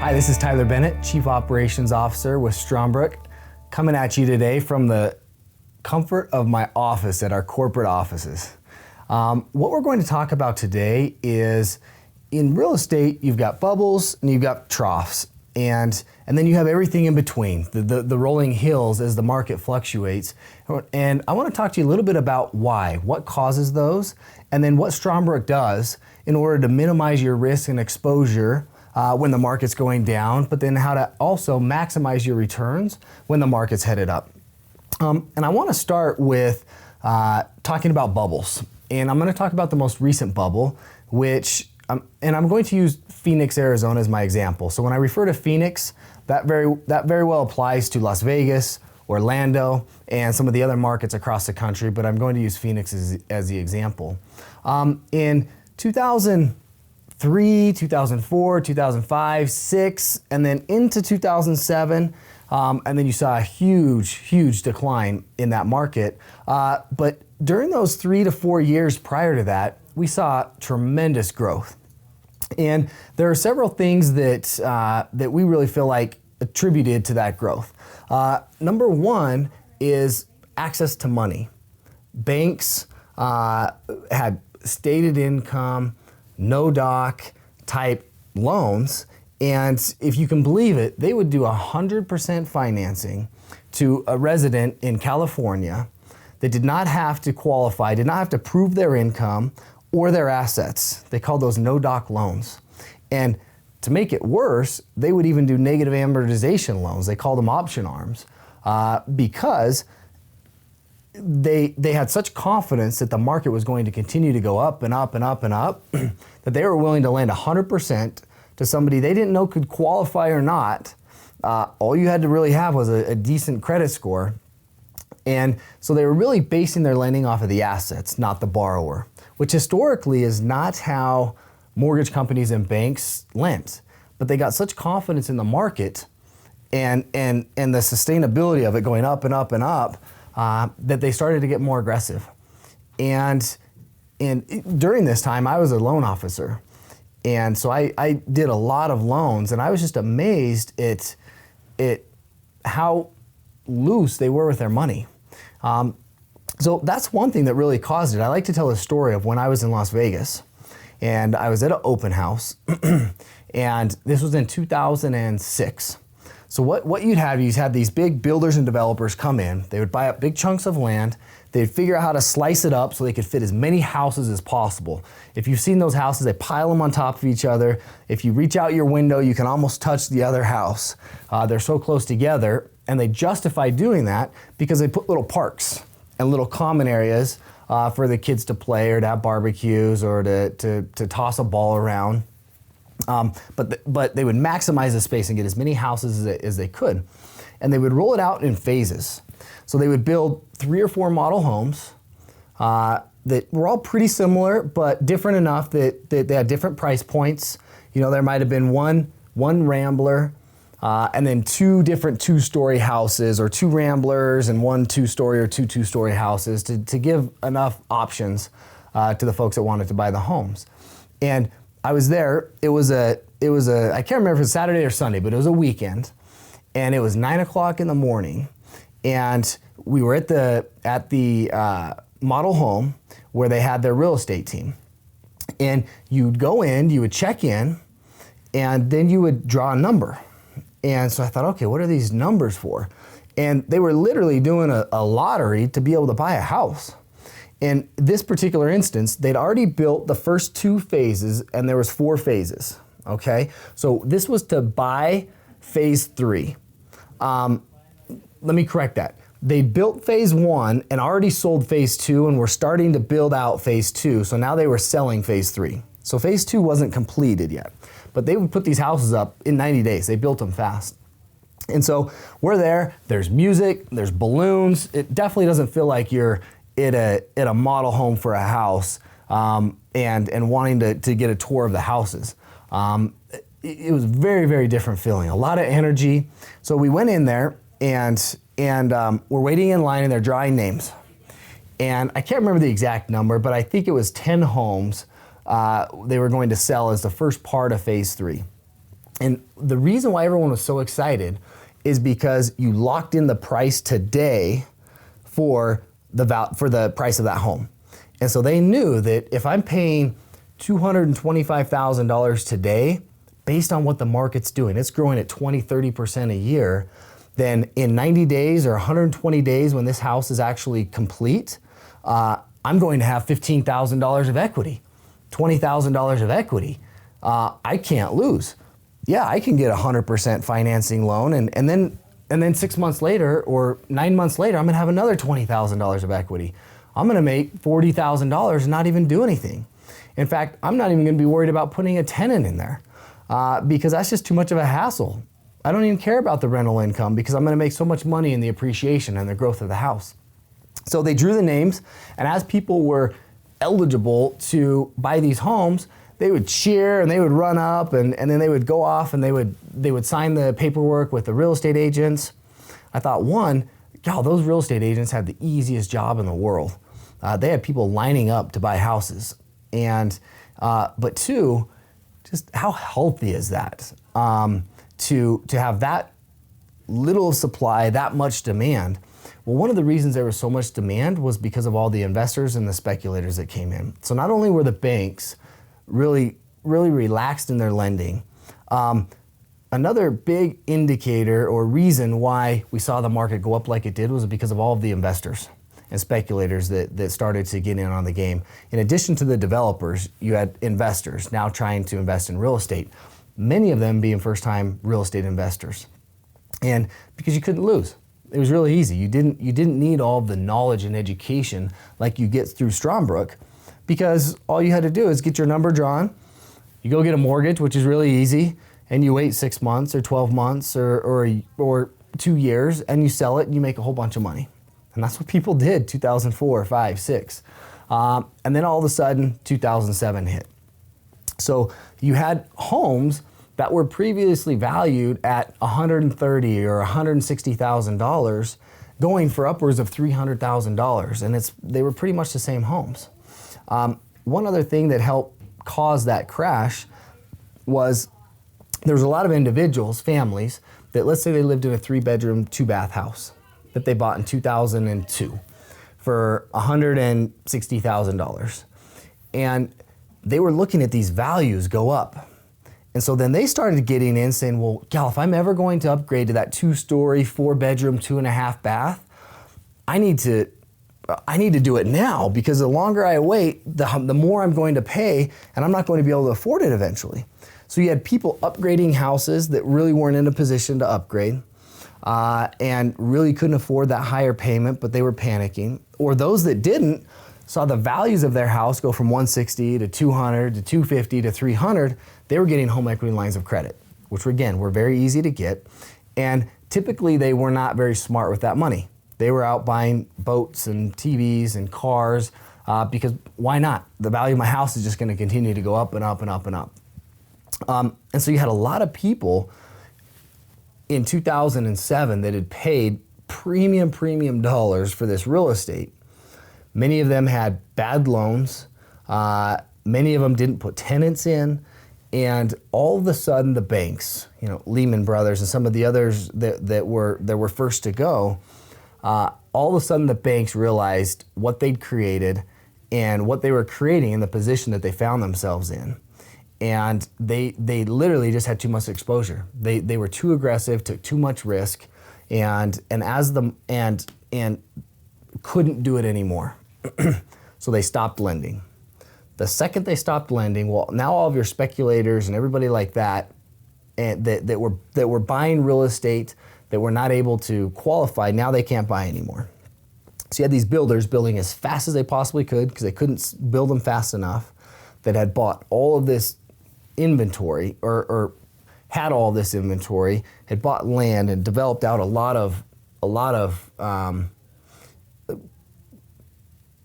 Hi, this is Tyler Bennett, Chief Operations Officer with Strongbrook, coming at you today from the comfort of my office at our corporate offices. What we're going to talk about today is, in real estate, you've got bubbles and you've got troughs, and then you have everything in between, the rolling hills as the market fluctuates. And I want to talk to you a little bit about why, what causes those, and then what Strongbrook does in order to minimize your risk and exposure when the market's going down, but then how to also maximize your returns when the market's headed up. And I want to start with talking about bubbles. And I'm going to talk about the most recent bubble, which, and I'm going to use Phoenix, Arizona as my example. So when I refer to Phoenix, that very well applies to Las Vegas, Orlando, and some of the other markets across the country, but I'm going to use Phoenix as the example. In 2003, 2004, 2005, 6, and then into 2007, and then you saw a huge decline in that market. But during those 3 to 4 years prior to that, we saw tremendous growth. And there are several things that we really feel like attributed to that growth. Number one is access to money. Banks had stated income, no doc type loans, and if you can believe it, they would do 100% financing to a resident in California that did not have to qualify, did not have to prove their income or their assets. They called those no doc loans. And to make it worse, they would even do negative amortization loans. They called them option arms because they had such confidence that the market was going to continue to go up and up and up and up that they were willing to lend 100% to somebody they didn't know could qualify or not. All you had to really have was a decent credit score. And so they were really basing their lending off of the assets, not the borrower, which historically is not how mortgage companies and banks lent. But they got such confidence in the market and the sustainability of it going up and up and up that they started to get more aggressive. And during this time, I was a loan officer. And so I did a lot of loans, and I was just amazed at how loose they were with their money. So that's one thing that really caused it. I like to tell a story of when I was in Las Vegas, and I was at an open house, and this was in 2006. So what you'd have, you had these big builders and developers come in. They would buy up big chunks of land. They'd figure out how to slice it up so they could fit as many houses as possible. If you've seen those houses, they pile them on top of each other. If you reach out your window, you can almost touch the other house. They're so close together, and they justify doing that because they put little parks and little common areas for the kids to play or to have barbecues or to toss a ball around. But they would maximize the space and get as many houses as they could. And they would roll it out in phases. So they would build 3 or 4 model homes that were all pretty similar, but different enough that they had different price points. You know, there might have been one Rambler and then 2 different 2-story houses, or 2 Ramblers and 1 2-story or 2 2-story houses to give enough options to the folks that wanted to buy the homes. And I was there. It was a I can't remember if it was Saturday or Sunday, but it was a weekend, and it was 9 o'clock in the morning, and we were at the model home where they had their real estate team. And you'd go in, you would check in, and then you would draw a number. And so I thought, okay, what are these numbers for? And they were literally doing a lottery to be able to buy a house. In this particular instance, they'd already built the first 2 phases, and there was 4 phases, okay? So this was to buy phase 3. Let me correct that. They built phase 1 and already sold phase 2 and were starting to build out phase 2, so now they were selling phase 3. So phase 2 wasn't completed yet, but they would put these houses up in 90 days. They built them fast. And so we're there, there's music, there's balloons. It definitely doesn't feel like you're at a model home for a house and wanting to get a tour of the houses. It was very, very different feeling, a lot of energy. So we went in there and we're waiting in line, and they're drawing names. And I can't remember the exact number, but I think it was 10 homes they were going to sell as the first part of phase 3. And the reason why everyone was so excited is because you locked in the price today for the price of that home. And so they knew that if I'm paying $225,000 today, based on what the market's doing, it's growing at 20-30% a year, then in 90 days or 120 days when this house is actually complete, I'm going to have $15,000 of equity, $20,000 of equity. I can't lose. Yeah, I can get a 100% financing loan, and then 6 months later or 9 months later, I'm gonna have another $20,000 of equity. I'm gonna make $40,000 and not even do anything. In fact, I'm not even gonna be worried about putting a tenant in there because that's just too much of a hassle. I don't even care about the rental income because I'm gonna make so much money in the appreciation and the growth of the house. So they drew the names, and as people were eligible to buy these homes, they would cheer and they would run up and then they would go off and they would sign the paperwork with the real estate agents. I thought, one, God, those real estate agents had the easiest job in the world. They had people lining up to buy houses. And but two, just how healthy is that? To have that little supply, that much demand. Well, one of the reasons there was so much demand was because of all the investors and the speculators that came in. So not only were the banks really relaxed in their lending, another big indicator or reason why we saw the market go up like it did was because of all of the investors and speculators that started to get in on the game. In addition to the developers, you had investors now trying to invest in real estate, many of them being first-time real estate investors. And because you couldn't lose. It was really easy. You didn't need all of the knowledge and education like you get through Strongbrook, because all you had to do is get your number drawn, you go get a mortgage, which is really easy, and you wait 6 months or 12 months or 2 years, and you sell it and you make a whole bunch of money. And that's what people did 2004, 5, 6. And then all of a sudden, 2007 hit. So you had homes that were previously valued at $130,000 or $160,000 going for upwards of $300,000, and they were pretty much the same homes. One other thing that helped cause that crash was there was a lot of individuals, families, that let's say they lived in a 3-bedroom, 2-bath house that they bought in 2002 for $160,000. And they were looking at these values go up. And so then they started getting in saying, well, Gal, if I'm ever going to upgrade to that 2-story, 4-bedroom, 2.5 bath, I need to do it now, because the longer I wait, the more I'm going to pay, and I'm not going to be able to afford it eventually. So you had people upgrading houses that really weren't in a position to upgrade and really couldn't afford that higher payment, but they were panicking. Or those that didn't saw the values of their house go from 160 to 200 to 250 to 300. They were getting home equity lines of credit, which were very easy to get. And typically they were not very smart with that money. They were out buying boats and TVs and cars because why not? The value of my house is just going to continue to go up and up and up and up. And so you had a lot of people in 2007 that had paid premium dollars for this real estate. Many of them had bad loans. Many of them didn't put tenants in. And all of a sudden the banks, Lehman Brothers and some of the others that were first to go, all of a sudden the banks realized what they'd created and what they were creating in the position that they found themselves in. And they literally just had too much exposure. They were too aggressive, took too much risk, and couldn't do it anymore. So they stopped lending. The second they stopped lending, well, now all of your speculators and everybody like that, and that were buying real estate that were not able to qualify, now they can't buy anymore. So you had these builders building as fast as they possibly could because they couldn't build them fast enough, that had bought all of this inventory or had all this inventory, had bought land and developed out a lot of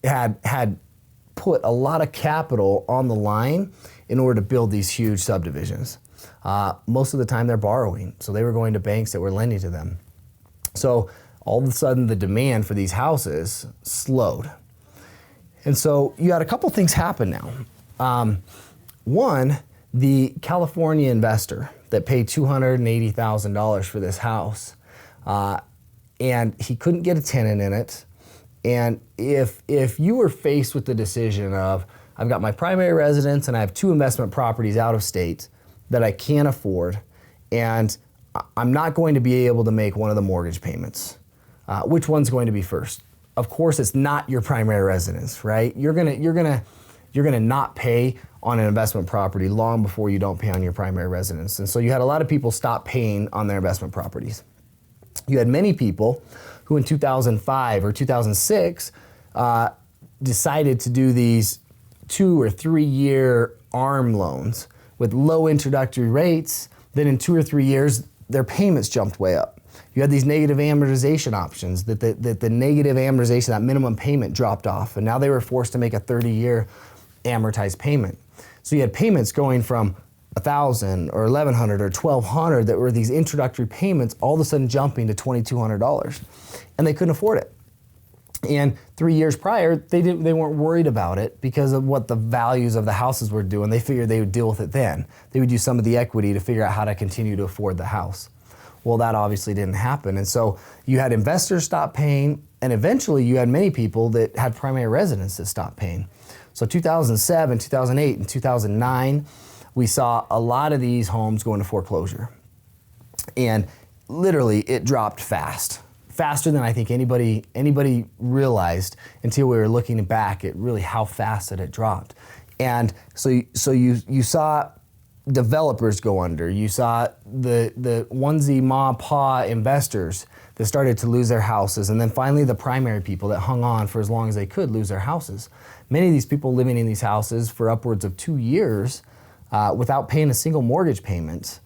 had put a lot of capital on the line in order to build these huge subdivisions. Most of the time they're borrowing, so they were going to banks that were lending to them. So all of a sudden the demand for these houses slowed. And so you had a couple things happen now. One, the California investor that paid $280,000 for this house, and he couldn't get a tenant in it. And if you were faced with the decision of, I've got my primary residence and I have 2 investment properties out of state that I can't afford, and I'm not going to be able to make one of the mortgage payments, which one's going to be first? Of course, it's not your primary residence, right? You're gonna not pay on an investment property long before you don't pay on your primary residence. And so you had a lot of people stop paying on their investment properties. You had many people who in 2005 or 2006 decided to do these 2 or 3 year ARM loans with low introductory rates. Then in 2 or 3 years, their payments jumped way up. You had these negative amortization options that the negative amortization, that minimum payment dropped off, and now they were forced to make a 30-year amortized payment. So you had payments going from $1,000 or $1,100 or $1,200 that were these introductory payments all of a sudden jumping to $2,200, and they couldn't afford it. And 3 years prior, they weren't worried about it because of what the values of the houses were doing. They figured they would deal with it then. They would use some of the equity to figure out how to continue to afford the house. Well, that obviously didn't happen. And so you had investors stop paying, and eventually you had many people that had primary residence that stopped paying. So 2007, 2008, and 2009, we saw a lot of these homes go into foreclosure. And literally it dropped fast. Faster than I think anybody realized until we were looking back at really how fast that it dropped. And so you saw developers go under. You saw the onesie ma pa investors that started to lose their houses, and then finally the primary people that hung on for as long as they could lose their houses. Many of these people living in these houses for upwards of 2 years without paying a single mortgage payment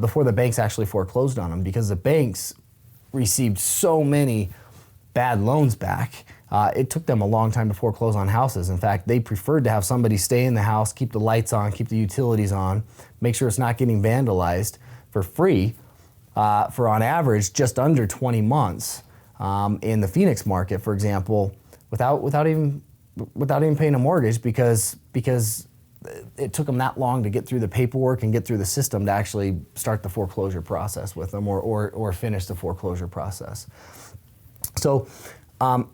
before the banks actually foreclosed on them, because the banks received so many bad loans back. It took them a long time to foreclose on houses. In fact, they preferred to have somebody stay in the house, keep the lights on, keep the utilities on, make sure it's not getting vandalized for free for on average just under 20 months in the Phoenix market, for example, without even paying a mortgage because it took them that long to get through the paperwork and get through the system to actually start the foreclosure process with them or finish the foreclosure process. So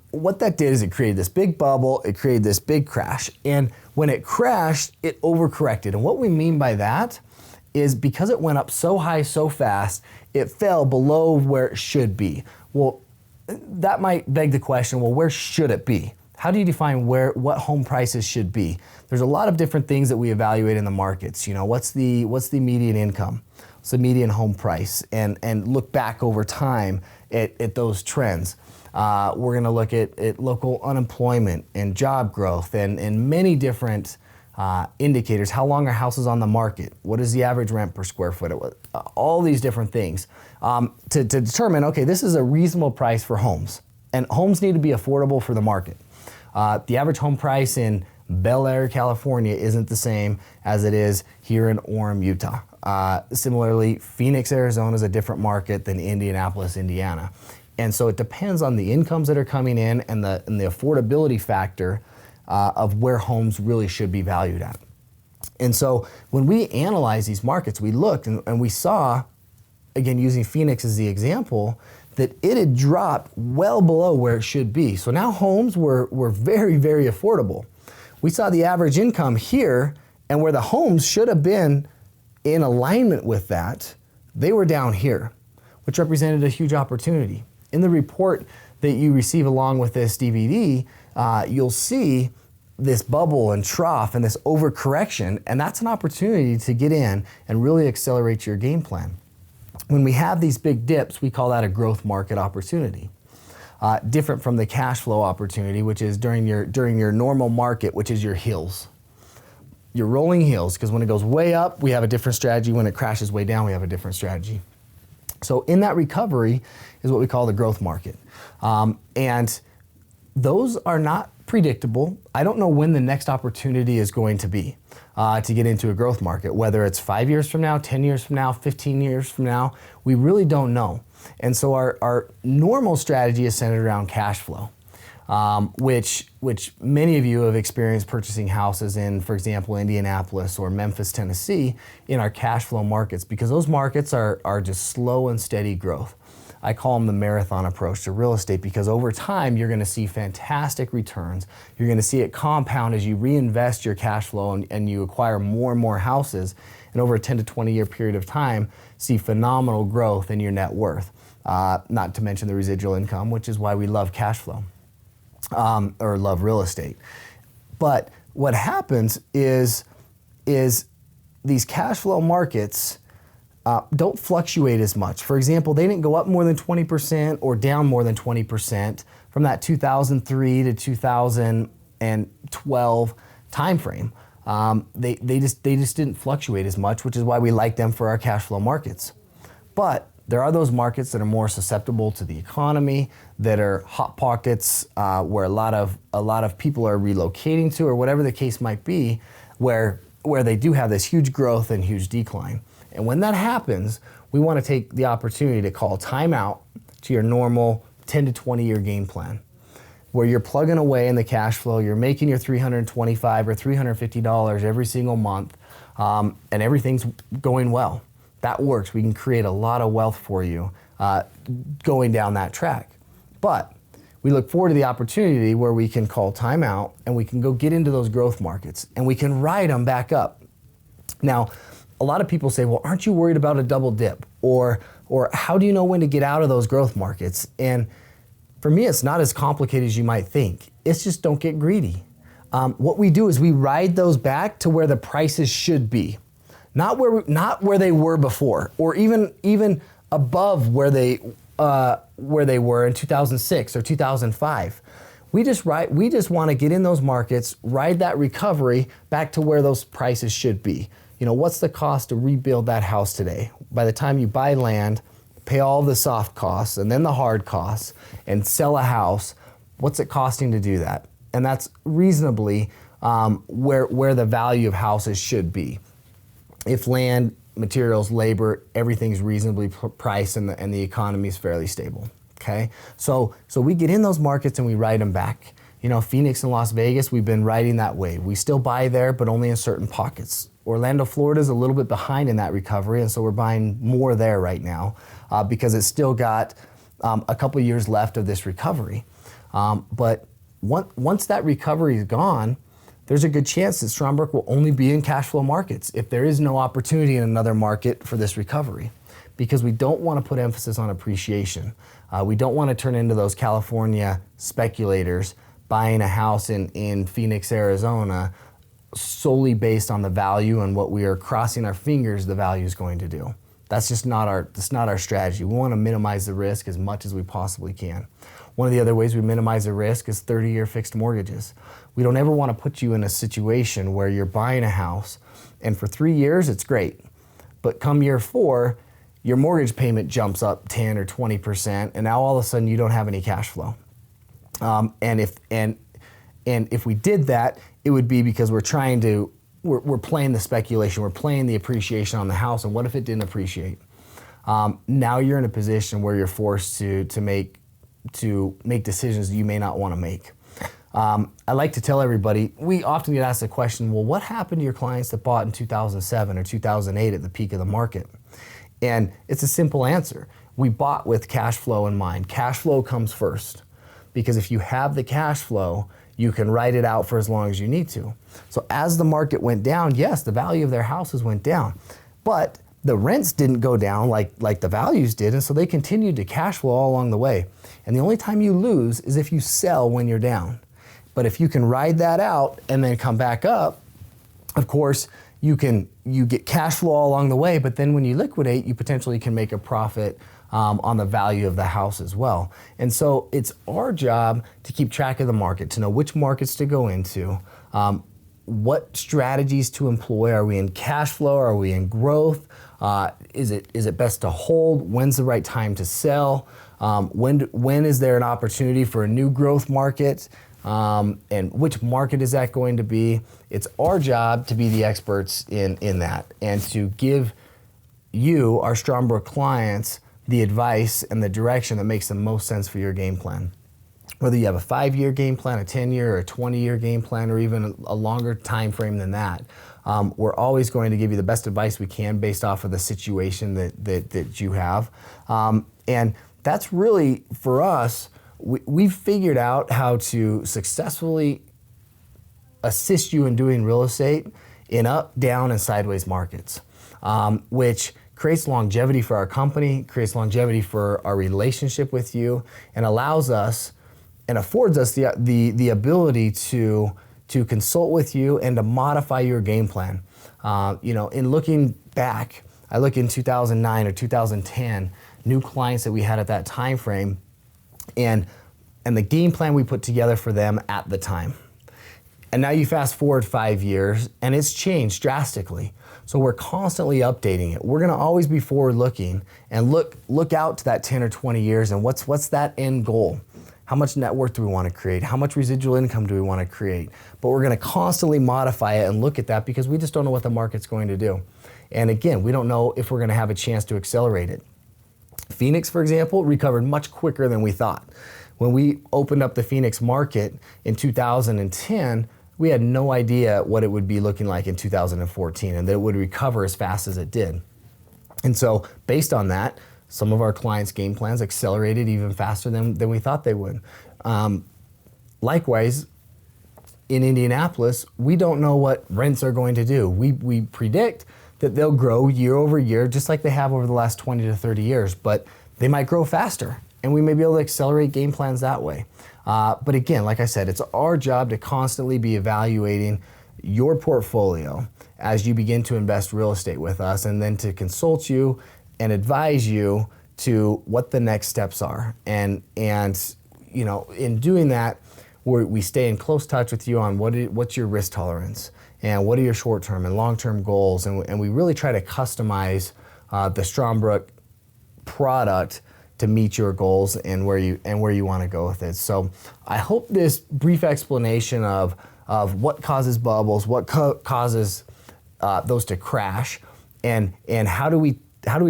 what that did is it created this big bubble, it created this big crash. And when it crashed, it overcorrected. And what we mean by that is because it went up so high so fast, it fell below where it should be. Well, that might beg the question, well, where should it be? How do you define what home prices should be? There's a lot of different things that we evaluate in the markets. You know, what's the median income? What's the median home price? And look back over time at those trends. We're gonna look at local unemployment and job growth and many different indicators. How long are houses on the market? What is the average rent per square foot? All these different things to determine, okay, this is a reasonable price for homes. And homes need to be affordable for the market. The average home price in Bel Air, California isn't the same as it is here in Orem, Utah. Similarly, Phoenix, Arizona is a different market than Indianapolis, Indiana. And so it depends on the incomes that are coming in and the affordability factor of where homes really should be valued at. And so when we analyze these markets, we looked and we saw, again, using Phoenix as the example, that it had dropped well below where it should be. So now homes were very, very affordable. We saw the average income here, and where the homes should have been in alignment with that, they were down here, which represented a huge opportunity. In the report that you receive along with this DVD, you'll see this bubble and trough and this overcorrection, and that's an opportunity to get in and really accelerate your game plan. When we have these big dips, we call that a growth market opportunity. Different from the cash flow opportunity, which is during your normal market, which is your hills. Your rolling hills, because when it goes way up, we have a different strategy. When it crashes way down, we have a different strategy. So in that recovery is what we call the growth market. And those are not predictable. I don't know when the next opportunity is going to be to get into a growth market, whether it's 5 years from now, 10 years from now, 15 years from now, we really don't know. And so our normal strategy is centered around cash flow. which many of you have experienced purchasing houses in, for example, Indianapolis or Memphis, Tennessee, in our cash flow markets, because those markets are just slow and steady growth. I call them the marathon approach to real estate, because over time you're going to see fantastic returns. You're going to see it compound as you reinvest your cash flow and you acquire more and more houses, and over a 10 to 20 year period of time see phenomenal growth in your net worth. Not to mention the residual income, which is why we love cash flow. Or love real estate. But what happens is these cash flow markets don't fluctuate as much. For example, they didn't go up more than 20% or down more than 20% from that 2003 to 2012 timeframe. They just didn't fluctuate as much, which is why we like them for our cash flow markets. But there are those markets that are more susceptible to the economy, that are hot pockets where a lot of people are relocating to, or whatever the case might be, where they do have this huge growth and huge decline. And when that happens, we want to take the opportunity to call time out to your normal 10 to 20 year game plan, where you're plugging away in the cash flow, you're making your $325 or $350 every single month, and everything's going well. That works. We can create a lot of wealth for you going down that track. But we look forward to the opportunity where we can call time out and we can go get into those growth markets and we can ride them back up. Now, a lot of people say, well, aren't you worried about a double dip? Or how do you know when to get out of those growth markets? And for me, it's not as complicated as you might think. It's just don't get greedy. What we do is we ride those back to where the prices should be. Not where they were before, or even above where they were in 2006 or 2005. We just want to get in those markets, ride that recovery back to where those prices should be. You know, what's the cost to rebuild that house today? By the time you buy land, pay all the soft costs and then the hard costs, and sell a house, what's it costing to do that? And that's reasonably where the value of houses should be. If land, materials, labor, everything's reasonably priced and the economy is fairly stable, okay? So we get in those markets and we ride them back. You know, Phoenix and Las Vegas, we've been riding that wave. We still buy there, but only in certain pockets. Orlando, Florida is a little bit behind in that recovery, and so we're buying more there right now because it's still got a couple years left of this recovery. But once that recovery is gone, there's a good chance that Strongbrook will only be in cash flow markets if there is no opportunity in another market for this recovery, because we don't want to put emphasis on appreciation. We don't want to turn into those California speculators buying a house in Phoenix, Arizona, solely based on the value and what we are crossing our fingers the value is going to do. That's just not our strategy. We want to minimize the risk as much as we possibly can. One of the other ways we minimize the risk is 30-year fixed mortgages. We don't ever want to put you in a situation where you're buying a house and for 3 years it's great, but come year 4, your mortgage payment jumps up 10 or 20%, and now all of a sudden you don't have any cash flow. And if we did that, it would be because we're playing the speculation, we're playing the appreciation on the house, and what if it didn't appreciate? Now you're in a position where you're forced to make decisions that you may not want to make. I like to tell everybody, we often get asked the question, well, what happened to your clients that bought in 2007 or 2008 at the peak of the market? And it's a simple answer. We bought with cash flow in mind. Cash flow comes first, because if you have the cash flow, you can ride it out for as long as you need to. So as the market went down, yes, the value of their houses went down, but the rents didn't go down like the values did, and so they continued to cash flow all along the way. And the only time you lose is if you sell when you're down. But if you can ride that out and then come back up, of course, you get cash flow all along the way, but then when you liquidate, you potentially can make a profit on the value of the house as well. And so it's our job to keep track of the market, to know which markets to go into, what strategies to employ. Are we in cash flow? Are we in growth? Is it best to hold? When's the right time to sell? When is there an opportunity for a new growth market? And which market is that going to be? It's our job to be the experts in that, and to give you, our Strongbrook clients, the advice and the direction that makes the most sense for your game plan. whether you have a 5-year game plan, a 10-year or a 20-year game plan, or even a longer time frame than that. We're always going to give you the best advice we can based off of the situation that you have. And that's really, for us, we've figured out how to successfully assist you in doing real estate in up, down, and sideways markets, which creates longevity for our company, creates longevity for our relationship with you, and allows us and affords us the ability to consult with you and to modify your game plan. In looking back, I look in 2009 or 2010, new clients that we had at that time frame, and the game plan we put together for them at the time. And now you fast forward 5 years and it's changed drastically. So we're constantly updating it. We're gonna always be forward looking and look out to that 10 or 20 years and what's that end goal? How much net worth do we want to create? How much residual income do we want to create? But we're going to constantly modify it and look at that because we just don't know what the market's going to do. And again, we don't know if we're going to have a chance to accelerate it. Phoenix, for example, recovered much quicker than we thought. When we opened up the Phoenix market in 2010, we had no idea what it would be looking like in 2014 and that it would recover as fast as it did. And so based on that, some of our clients' game plans accelerated even faster than we thought they would. Likewise, in Indianapolis, we don't know what rents are going to do. We predict that they'll grow year over year, just like they have over the last 20 to 30 years, but they might grow faster, and we may be able to accelerate game plans that way. But again, like I said, it's our job to constantly be evaluating your portfolio as you begin to invest real estate with us, and then to consult you and advise you to what the next steps are. And in doing that, we stay in close touch with you on what's your risk tolerance and what are your short-term and long-term goals. And we really try to customize the Strongbrook product to meet your goals and where you want to go with it. So I hope this brief explanation of what causes bubbles, what causes those to crash, and how do we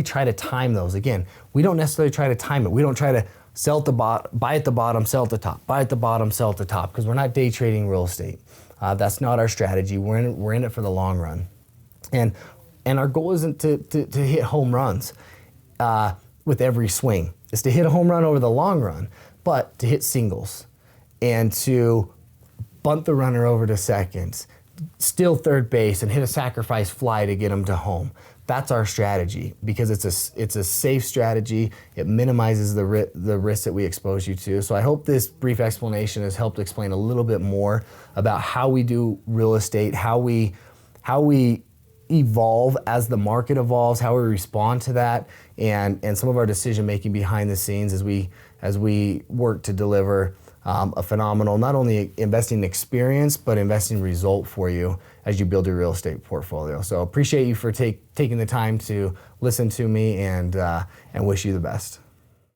try to time those? Again, we don't necessarily try to time it. We don't try to sell at the bottom, buy at the bottom, sell at the top, buy at the bottom, sell at the top, because we're not day trading real estate. That's not our strategy. We're in it for the long run. And our goal isn't to hit home runs with every swing. It's to hit a home run over the long run, but to hit singles and to bunt the runner over to second, steal third base, and hit a sacrifice fly to get them to home. That's our strategy because it's a safe strategy. It minimizes the risk that we expose you to. So I hope this brief explanation has helped explain a little bit more about how we do real estate, how we evolve as the market evolves, how we respond to that, and some of our decision making behind the scenes as we work to deliver a phenomenal, not only investing experience, but investing result for you as you build your real estate portfolio. So appreciate you for taking the time to listen to me, and wish you the best.